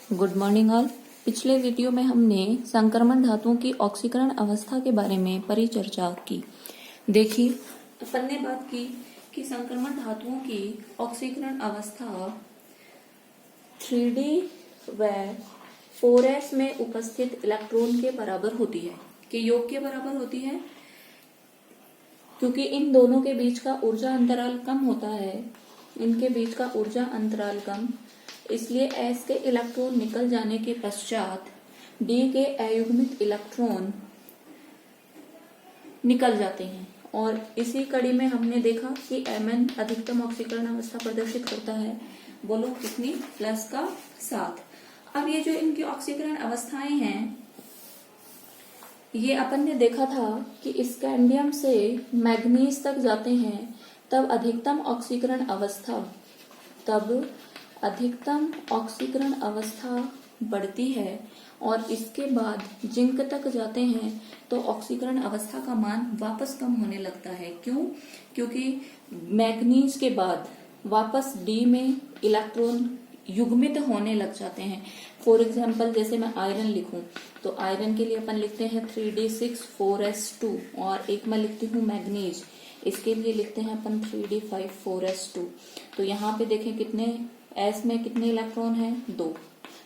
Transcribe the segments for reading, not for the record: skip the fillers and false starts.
Good morning all. पिछले video में हमने संक्रमण धातुओं की ऑक्सीकरण अवस्था के बारे में परिचर्चा की। देखिए, अपन ने बात की कि संक्रमण धातुओं की ऑक्सीकरण अवस्था 3D व 4s में उपस्थित इलेक्ट्रॉन के बराबर होती है। कि योग के बराबर होती है क्योंकि इन दोनों के बीच का ऊर्जा अंतराल कम होता है। इनके बीच का ऊर्जा अंतराल कम, इसलिए s के इलेक्ट्रॉन निकल जाने के पश्चात d के अयुग्मित इलेक्ट्रॉन निकल जाते हैं। और इसी कड़ी में हमने देखा कि Mn अधिकतम ऑक्सीकरण अवस्था प्रदर्शित करता है। बोलो कितनी? +7। अब ये जो इनकी ऑक्सीकरण अवस्थाएं हैं, ये अपन ने देखा था कि स्कैंडियम से मैग्नीज तक जाते हैं तब अधिकतम ऑक्सीकरण अवस्था बढ़ती है, और इसके बाद जिंक तक जाते हैं तो ऑक्सीकरण अवस्था का मान वापस कम होने लगता है। क्यों? क्योंकि मैग्नीज के बाद वापस डी में इलेक्ट्रॉन युग्मित होने लग जाते हैं। फॉर एग्जाम्पल, जैसे मैं आयरन लिखूं तो आयरन के लिए अपन लिखते हैं 3d6 4s2, और एक मैं लिखती हूँ मैग्नीज, इसके लिए लिखते हैं अपन 3d5 4s2। तो यहाँ पे देखें कितने s में कितने इलेक्ट्रॉन हैं? 2।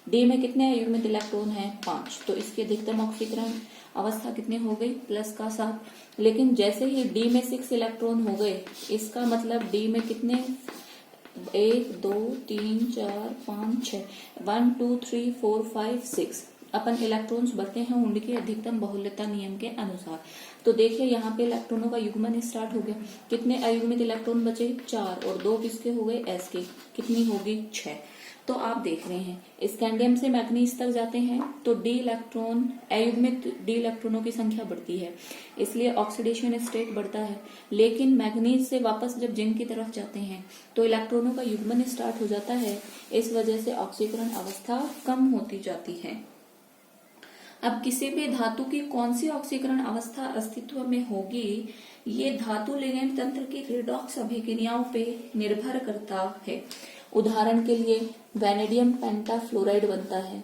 d में कितने अयुग्मित इलेक्ट्रॉन हैं? 5। तो इसकी अधिकतम ऑक्सीकरण अवस्था कितनी हो गई? +7। लेकिन जैसे ही d में 6 इलेक्ट्रॉन हो गए, इसका मतलब d में कितने? 1 2 3 4 5 6 1 2 3 4 5 6 अपन इलेक्ट्रॉन्स बढ़ते हैं उनकी अधिकतम बहुल्यता नियम के अनुसार। तो देखिए यहाँ पे इलेक्ट्रॉनों का युग्मन स्टार्ट हो गया। कितने अयुग्मित इलेक्ट्रॉन बचे? 4, और 2 किसके हो गए? s के। कितनी होगी? 6। तो आप देख रहे हैं स्कैंडियम से मैग्नीज तक जाते हैं तो अयुग्मित डी इलेक्ट्रॉनों की संख्या बढ़ती है, इसलिए ऑक्सीडेशन स्टेट बढ़ता है। लेकिन मैग्नीज से वापस जब जिंक की तरफ जाते हैं तो इलेक्ट्रॉनों का युग्मन स्टार्ट हो जाता है, इस वजह से ऑक्सीकरण अवस्था कम होती जाती है। अब किसी भी धातु की कौन सी ऑक्सीकरण अवस्था अस्तित्व में होगी, ये धातु लिगैंड तंत्र की रिडॉक्स अभिक्रियाओं पे निर्भर करता है। उदाहरण के लिए वैनेडियम पेंटाफ्लोराइड बनता है,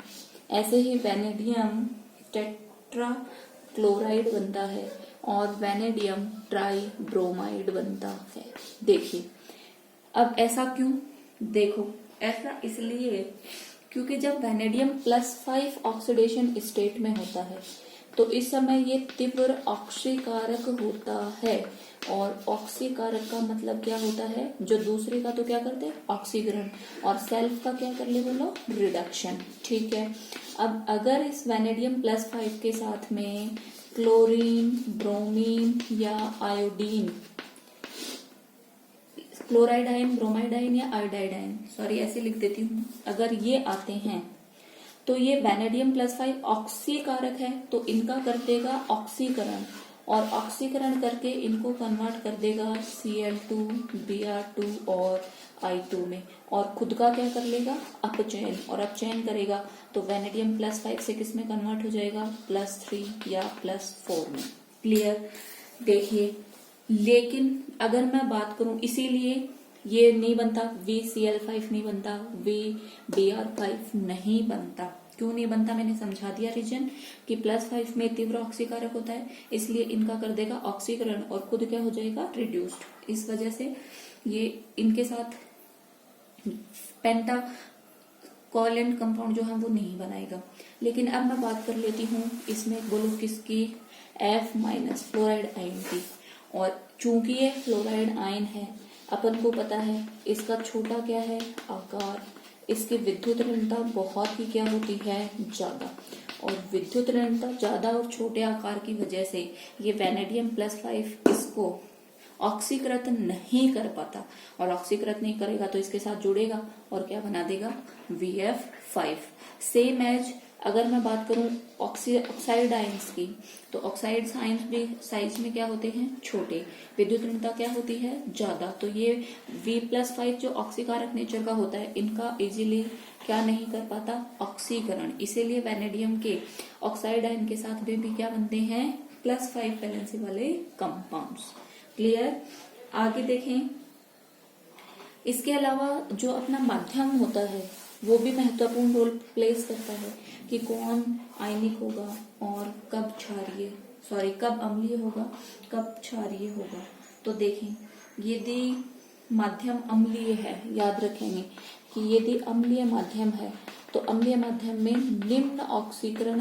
ऐसे ही वैनेडियम टेट्राक्लोराइड बनता है, और वैनेडियम ट्राइब्रोमाइड बनता है। देखिए, अब ऐसा क्यों? देखो, ऐसा इसलिए क्योंकि जब वैनेडियम +5 ऑक्सीडेशन स्टेट में होता है तो इस समय ये तीव्र ऑक्सीकारक होता है, और ऑक्सीकारक का मतलब क्या होता है? जो दूसरे का तो क्या करते हैं? ऑक्सीकरण, और सेल्फ का क्या कर ले बोलो? रिडक्शन। ठीक है। अब अगर इस वैनेडियम +5 के साथ में क्लोरीन, ब्रोमीन या iodine, chloride ion, bromide ion या आयोडाइड आयन, सॉरी ऐसे लिख देती हूँ, अगर ये आते हैं तो ये वैनेडियम +5 ऑक्सीकारक है, तो इनका कर देगा ऑक्सीकरण, और ऑक्सीकरण करके इनको कन्वर्ट कर देगा Cl2, Br2 और I2 में, और खुद का क्या कर लेगा? अपचयन, और अपचयन करेगा तो वैनेडियम +5 से किस में कन्वर्ट हो जाएगा? +3 या +4 में। क्लियर? देखिए, लेकिन अगर मैं बात करूं, इसीलिए ये नहीं बनता, VCl5 नहीं बनता, VBr5 नहीं बनता। क्यों नहीं बनता? मैंने समझा दिया रीजन कि +5 में तीव्र ऑक्सीकारक होता है, इसलिए इनका कर देगा ऑक्सीकरण और खुद क्या हो जाएगा? रिड्यूस्ड। इस वजह से ये इनके साथ पेंटा कोवैलेंट कंपाउंड जो है वो नहीं बनाएगा। लेकिन अब मैं बात कर लेती हूँ इसमें, बोलो किसकी? F- फ्लोराइड आयन की। और चूंकि ये फ्लोराइड आयन है, अपन को पता है इसका छोटा क्या है? आकार। इसकी विद्युत ऋणता बहुत ही क्या होती है? ज्यादा। और विद्युत ऋणता ज्यादा और छोटे आकार की वजह से ये वैनेडियम +5 इसको ऑक्सीकृत नहीं कर पाता, और ऑक्सीकृत नहीं करेगा तो इसके साथ जुड़ेगा और क्या बना देगा? VF5। सेम एज अगर मैं बात करूं ऑक्साइड आयंस की, तो ऑक्साइड आयंस भी साइज में क्या होते हैं? छोटे। विद्युत ऋणता क्या होती है? ज्यादा। तो ये V+5 जो ऑक्सीकारक नेचर का होता है, इनका इजीली क्या नहीं कर पाता? ऑक्सीकरण। इसीलिए वैनेडियम के ऑक्साइड आयन के साथ भी क्या बनते हैं? +5 वैलेंसी वाले कंपाउंड्स। क्लियर? आगे देखें, इसके अलावा जो अपना माध्यम होता है वो भी महत्वपूर्ण रोल प्लेस करता है कि कौन आयनिक होगा और कब क्षारीय, कब अम्लीय होगा, कब क्षारीय होगा। तो देखें, यदि माध्यम अम्लीय है, याद रखेंगे कि यदि अम्लीय माध्यम है तो अम्लीय माध्यम में निम्न ऑक्सीकरण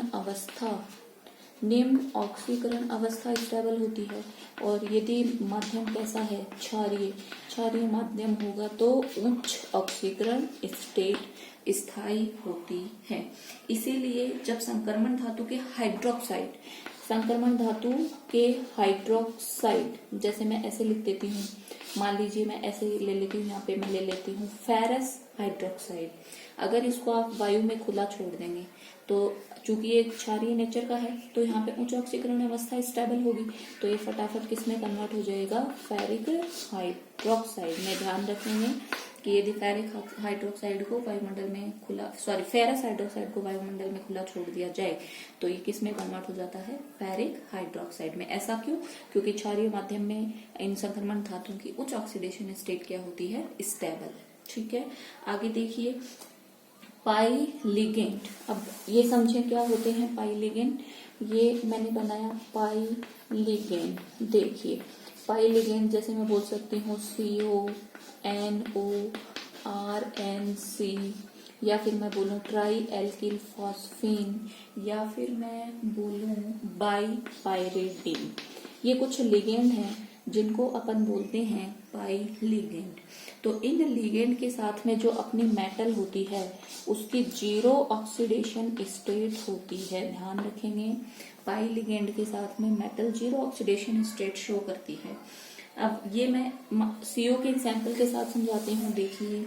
अवस्था स्टेबल होती है। और यदि माध्यम कैसा है, क्षारीय माध्यम होगा तो उच्च ऑक्सीकरण स्टेट स्थायी होती है। इसीलिए जब संक्रमण धातु के हाइड्रोक्साइड, जैसे मैं ऐसे लिख देती हूँ, मान लीजिए मैं ऐसे ले लेती हूँ, यहाँ पे मैं ले लेती हूँ फेरस हाइड्रोक्साइड। अगर इसको आप वायु में खुला छोड़ देंगे तो चूंकि ये क्षारीय नेचर का है तो यहाँ पे उच्च ऑक्सीकरण अवस्था स्टेबल होगी, तो ये फटाफट किस में कन्वर्ट हो जाएगा, फेरिक हाइड्रोक्साइड में। ध्यान रखेंगे कि यदि फेरिक हाइड्रोक्साइड को वायुमंडल में फेरस हाइड्रोक्साइड को वायुमंडल में खुला छोड़ दिया जाए तो ये किस में कन्वर्ट हो जाता है, फेरिक हाइड्रोक्साइड में। ऐसा क्यों? क्योंकि क्षारीय माध्यम में इन संक्रमण धातुओं की उच्च ऑक्सीडेशन स्टेट क्या होती है, स्टेबल। ठीक है, आगे देखिए पाई लिगेंड। अब ये समझे क्या होते हैं पाई लिगेंड। ये मैंने बनाया पाई लिगेंड। देखिए पाई लिगेंड जैसे मैं बोल सकती हूँ CONO-RNC, या फिर मैं बोलूँ ट्राई एल्किल फॉस्फीन, या फिर मैं बोलूँ बाई पायरिडीन। ये कुछ लिगेंड हैं जिनको अपन बोलते हैं पाई लिगेंड। तो इन लिगेंड के साथ में जो अपनी मेटल होती है उसकी जीरो ऑक्सीडेशन स्टेट होती है। ध्यान रखेंगे, पाई लिगेंड के साथ में metal zero oxidation state show करती है। अब ये मैं CO के एग्जाम्पल के साथ समझाती हूँ। देखिए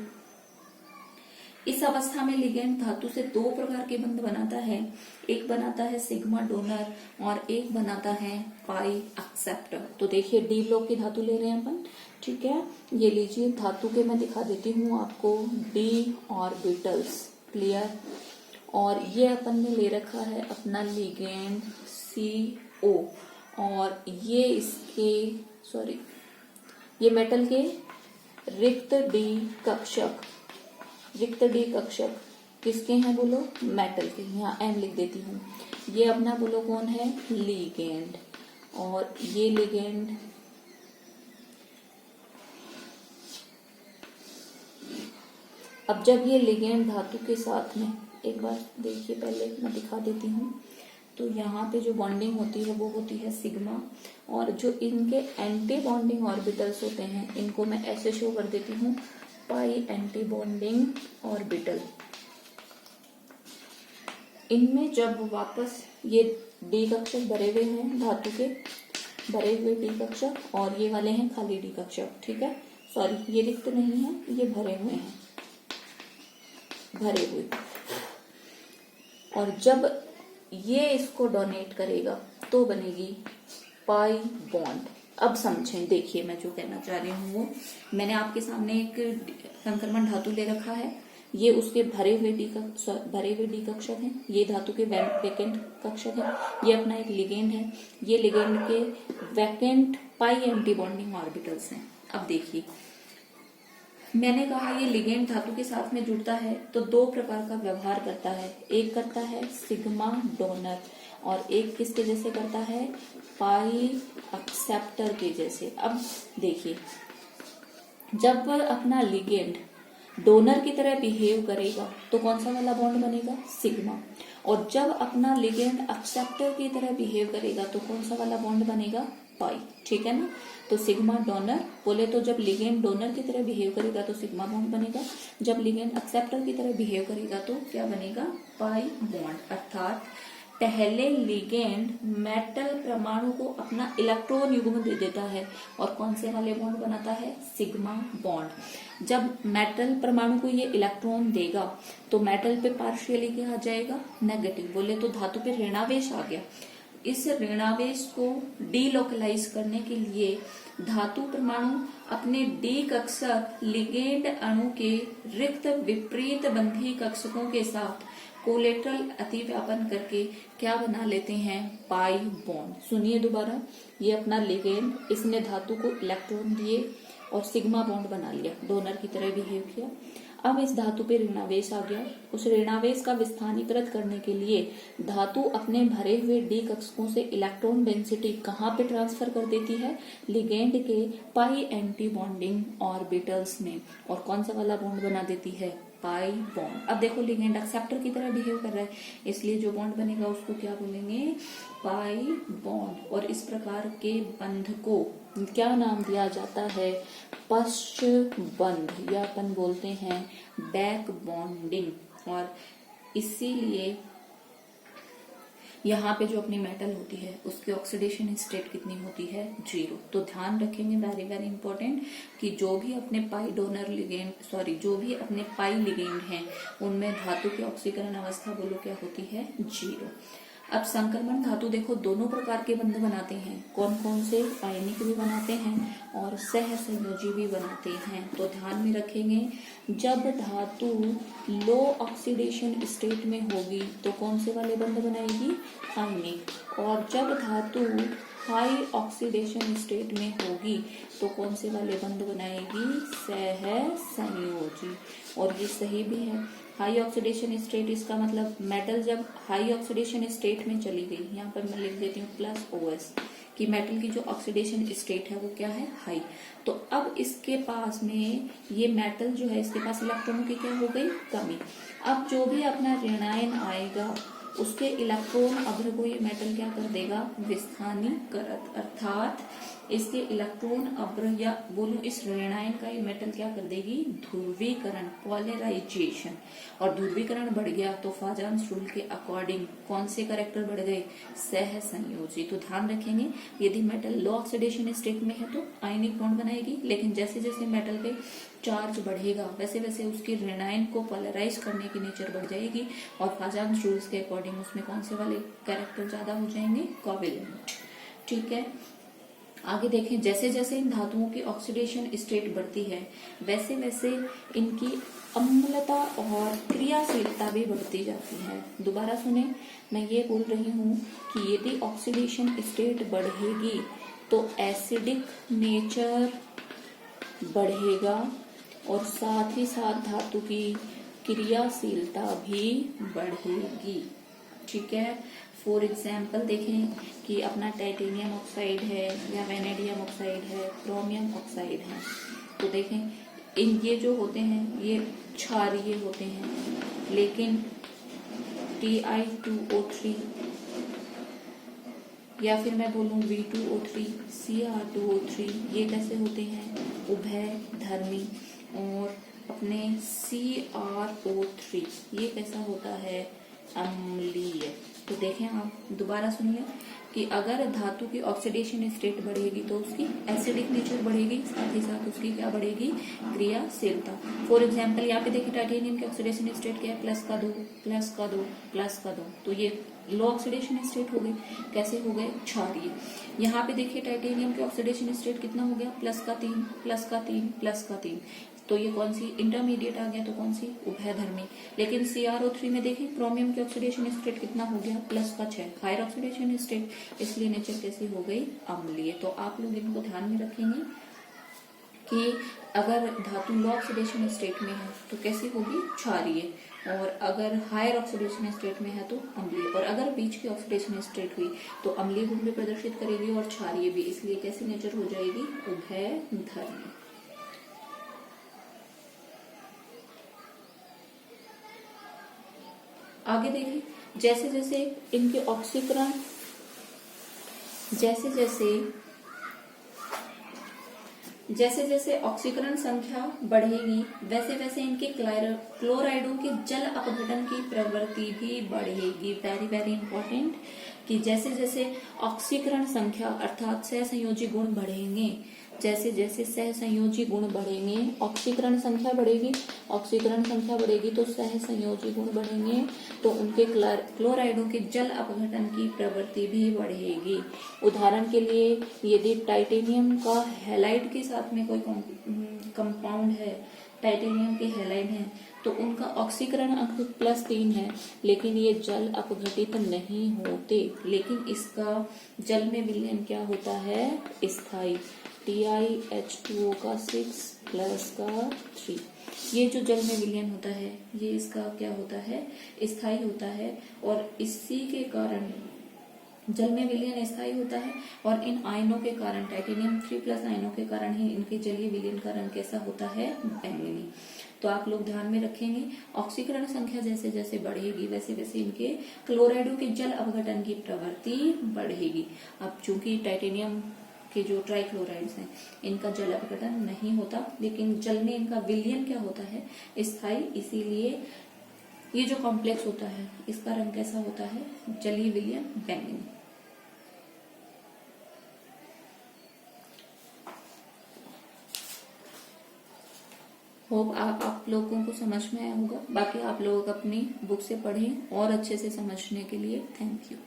इस अवस्था में लिगेंड धातु से दो प्रकार के बंध बनाता है, एक बनाता है सिग्मा डोनर और एक बनाता है पाई एक्सेप्टर। तो देखिए डी ब्लॉक की धातु ले रहे हैं अपन, ठीक है। ये लीजिए धातु के मैं दिखा देती हूँ आपको, डी ऑर्बिटल्स, क्लियर। और ये अपन ने ले रखा है अपना लिगेंड CO, और ये इसके ये मेटल के रिक्त डी कक्षक किसके हैं बोलो, मेटल के। यहाँ M लिख देती हूँ। ये अपना बोलो कौन है, लिगेंड। और ये लिगेंड अब जब ये लिगेंड धातु के साथ में, एक बार देखिए पहले मैं दिखा देती हूँ। तो यहाँ पे जो बॉन्डिंग होती है वो होती है सिग्मा, और जो इनके एंटी बॉन्डिंग ऑर्बिटल्स होते हैं इनको मैं ऐसे शो कर देती हूँ, पाई एंटी बॉन्डिंग ऑर्बिटल। इनमें जब वापस ये डी कक्षक भरे हुए हैं, धातु के भरे हुए डी कक्षक, और ये वाले हैं खाली डी कक्षक, ठीक है। ये रिक्त नहीं है, ये भरे हुए हैं, भरे हुए। और जब ये इसको डोनेट करेगा तो बनेगी पाई बॉन्ड। अब समझें, देखिए मैं जो कहना चाह रही हूँ वो, मैंने आपके सामने एक संक्रमण धातु ले रखा है, ये उसके भरे हुए डी कक्षक हैं, ये धातु के वैकेंट कक्षक हैं, ये अपना एक लिगेंड है, ये लिगेंड के वैकेंट पाई एंटी बॉन्डिंग ऑर्बिटल्स हैं। अब देखिए मैंने कहा ये लिगेंड धातु के साथ में जुड़ता है तो दो प्रकार का व्यवहार करता है, एक करता है सिग्मा डोनर और एक किसके जैसे करता है, पाई एक्सेप्टर के जैसे। अब देखिए जब अपना लिगेंड डोनर की तरह बिहेव करेगा तो कौन सा वाला बॉन्ड बनेगा, सिग्मा। और जब अपना लिगेंड एक्सेप्टर की तरह बिहेव करेगा तो कौन सा वाला बॉन्ड बनेगा, पाई, ठीक है ना। तो सिग्मा डोनर बोले तो जब लिगेंड डोनर की तरह बिहेव करेगा तो सिग्मा बॉन्ड बनेगा, जब लिगेंड एक्सेप्टर की तरह बिहेव करेगा तो क्या बनेगा, पाई बॉन्ड। अर्थात पहले लिगेंड मेटल परमाणु को अपना इलेक्ट्रॉन युग्म दे देता है और कौन से वाले बॉन्ड बनाता है, सिग्मा बॉन्ड। जब मेटल परमाणु को ये इलेक्ट्रॉन देगा तो मेटल पे पार्शियली क्या आ जाएगा, नेगेटिव। बोले तो धातु पे ऋणावेश आ गया। इस ऋणावेश को डीलोकलाइज करने के लिए धातु परमाणु अपने डी कक्षक लिगेंड अणु के रिक्त विपरीत बंधी कक्षकों के साथ कोलेटरल अतिव्यापन करके क्या बना लेते हैं, पाई बॉन्ड। सुनिए दोबारा, ये अपना लिगेंड, इसने धातु को इलेक्ट्रॉन दिए और सिग्मा बॉन्ड बना लिया, डोनर की तरह बिहेव किया। अब इस धातु पे ऋणावेश आ गया। उस ऋणावेश का विस्थानीकृत करने के लिए धातु अपने भरे हुए डी कक्षकों से इलेक्ट्रॉन डेंसिटी कहाँ पे ट्रांसफर कर देती है? लिगेंड के पाई एंटी बॉन्डिंग ऑर्बिटल्स में। और कौन सा वाला बॉन्ड बना देती है? Pi bond. अब देखो लिगेंड एक्सेप्टर की तरह बिहेव कर रहा है, इसलिए जो बॉन्ड बनेगा उसको क्या बोलेंगे? Pi bond. और इस प्रकार के बंध को क्या नाम दिया जाता है? पश्च बंध, या अपन बोलते हैं बैक बॉन्डिंग। और इसीलिए यहाँ पे जो अपनी मेटल होती है उसकी ऑक्सीडेशन स्टेट कितनी होती है? 0। तो ध्यान रखेंगे, वेरी वेरी इंपॉर्टेंट, कि जो भी अपने पाई डोनर लिगेंड जो भी अपने पाई लिगेंड हैं उनमें धातु की ऑक्सीकरण अवस्था बोलो क्या होती है? 0। अब संक्रमण धातु देखो दोनों प्रकार के बंध बनाते हैं। कौन कौन से? आयनिक भी बनाते हैं और सह संयोजी भी बनाते हैं। तो ध्यान में रखेंगे, जब धातु लो ऑक्सीडेशन स्टेट में होगी तो कौन से वाले बंध बनाएगी? आयनिक। और जब धातु हाई ऑक्सीडेशन स्टेट में होगी तो कौन से वाले बंध बनाएगी? सह संयोजी। और ये सही भी है। हाई ऑक्सीडेशन स्टेट, इसका मतलब मेटल जब हाई ऑक्सीडेशन स्टेट में चली गई, यहाँ पर मैं लिख देती हूँ प्लस OS, कि मेटल की जो ऑक्सीडेशन स्टेट है वो क्या है? हाई। तो अब इसके पास में ये मेटल जो है इसके पास इलेक्ट्रॉनों की क्या हो गई? कमी। अब जो भी अपना ऋणायन आएगा उसके इलेक्ट्रॉन अग्र को ये मेटल क्या कर देगा? विस्थानीकृत। अर्थात इसके इलेक्ट्रॉन अग्र या बोलो इस ऋणायन का ये मेटल क्या कर देगी? ध्रुवीकरण, पॉलराइजेशन। और ध्रुवीकरण बढ़ गया तो फाजान रूल के अकॉर्डिंग कौन से कैरेक्टर बढ़ गए? सह संयोजी। तो ध्यान रखेंगे, यदि मेटल लो ऑक्सीडेशन स्टेट में है तो आयनिक बॉन्ड बनाएगी, लेकिन जैसे जैसे मेटल पे चार्ज बढ़ेगा वैसे वैसे उसकी ऋणायन को पोलराइज करने की नेचर बढ़ जाएगी और फाजान रूल्स के अकॉर्डिंग उसमें कौन से वाले कैरेक्टर ज्यादा हो जाएंगे? कोवेलेंट। ठीक है, आगे देखें, जैसे जैसे इन धातुओं की ऑक्सीडेशन स्टेट बढ़ती है वैसे वैसे इनकी अम्लता और क्रियाशीलता भी बढ़ती जाती है। दोबारा सुने, मैं ये बोल रही हूँ कि यदि ऑक्सीडेशन स्टेट बढ़ेगी तो एसिडिक नेचर बढ़ेगा और साथ ही साथ धातु की क्रियाशीलता भी बढ़ेगी। ठीक है, फॉर एग्जाम्पल देखें कि अपना टाइटेनियम ऑक्साइड है या वेनेडियम ऑक्साइड है, क्रोमियम ऑक्साइड है, तो देखें इन ये जो होते हैं ये क्षारीय होते हैं, लेकिन Ti2O3 या फिर मैं बोलूं V2O3, Cr2O3 ये कैसे होते हैं? उभय धर्मी। और अपने CrO3 ये कैसा होता है? अम्लीय। तो देखें आप दोबारा सुनिए कि अगर धातु की ऑक्सीडेशन स्टेट बढ़ेगी तो उसकी एसिडिक नेचर बढ़ेगी, साथ ही साथ उसकी क्या बढ़ेगी? क्रियाशीलता। फॉर एग्जांपल यहाँ पे देखिए टाइटेनियम की ऑक्सीडेशन स्टेट क्या है? +2 +2 +2। तो ये लो ऑक्सीडेशन स्टेट हो गई। कैसे हो गए? क्षारीय। यहाँ पे देखिए टाइटेनियम की ऑक्सीडेशन स्टेट कितना हो गया? +3 +3 +3। तो ये कौन सी? इंटरमीडिएट आ गया, तो कौन सी? उभयधर्मी। लेकिन CrO3 में देखें क्रोमियम की ऑक्सीडेशन स्टेट कितना हो गया? +6, हायर ऑक्सीडेशन स्टेट, इसलिए नेचर कैसी हो गई? अम्लीय। तो आप लोग इनको ध्यान में रखेंगे कि अगर धातु लो ऑक्सीडेशन स्टेट में है तो कैसी होगी? क्षारीय। और अगर हायर ऑक्सीडेशन स्टेट में है तो अम्लीय। और अगर बीच की ऑक्सीडेशन स्टेट हुई तो अम्लीय गुण भी प्रदर्शित करेगी और क्षारीय भी, इसलिए कैसी नेचर हो जाएगी? उभयधर्मी। आगे देखिए, जैसे जैसे इनके ऑक्सीकरण जैसे जैसे ऑक्सीकरण संख्या बढ़ेगी वैसे वैसे इनके क्लोराइडों के जल अपघटन की प्रवृत्ति भी बढ़ेगी। वेरी वेरी इंपॉर्टेंट, कि जैसे जैसे ऑक्सीकरण संख्या अर्थात सहसंयोजी गुण बढ़ेंगे, जैसे जैसे सहसंयोजी गुण बढ़ेंगे ऑक्सीकरण संख्या बढ़ेगी, ऑक्सीकरण संख्या बढ़ेगी तो सहसंयोजी गुण बढ़ेंगे, तो उनके क्लोराइडों के जल अपघटन की प्रवृत्ति भी बढ़ेगी। उदाहरण के लिए यदि टाइटेनियम का हैलाइड के साथ में कोई कंपाउंड है, टाइटेनियम के हैलाइड है, तो उनका ऑक्सीकरण अंक +3 है, लेकिन ये जल अपघटित नहीं होते, लेकिन इसका जल में विलयन क्या होता है? स्थायी। TiH2O का 6 + का 3। ये जो जल में विलयन होता है ये इसका क्या होता है, स्थायी होता है, और इसी के कारण जल में विलयन स्थायी होता है, और इन आयनों के कारण, टाइटेनियम 3+ आयनों के कारण ही इनके जलीय विलयन का रंग कैसा होता है, बैंगनी। तो आप लोग ध्यान में रखेंगे, ऑक्सीकरण संख्या जैसे जैसे बढ़ेगी वैसे वैसे इनके क्लोराइडों के जल अपघटन की प्रवृत्ति बढ़ेगी। अब चूंकि टाइटेनियम के जो ट्राइक्लोराइड्स हैं इनका जल अपघटन नहीं होता, लेकिन जल में इनका विलयन क्या होता है, स्थायी, इसीलिए ये जो कॉम्प्लेक्स होता है इसका रंग कैसा होता है, जलीय विलयन बैंगनी। होप आप लोगों को समझ में आया होगा। बाकी आप लोग अपनी बुक से पढ़ें और अच्छे से समझने के लिए। Thank you.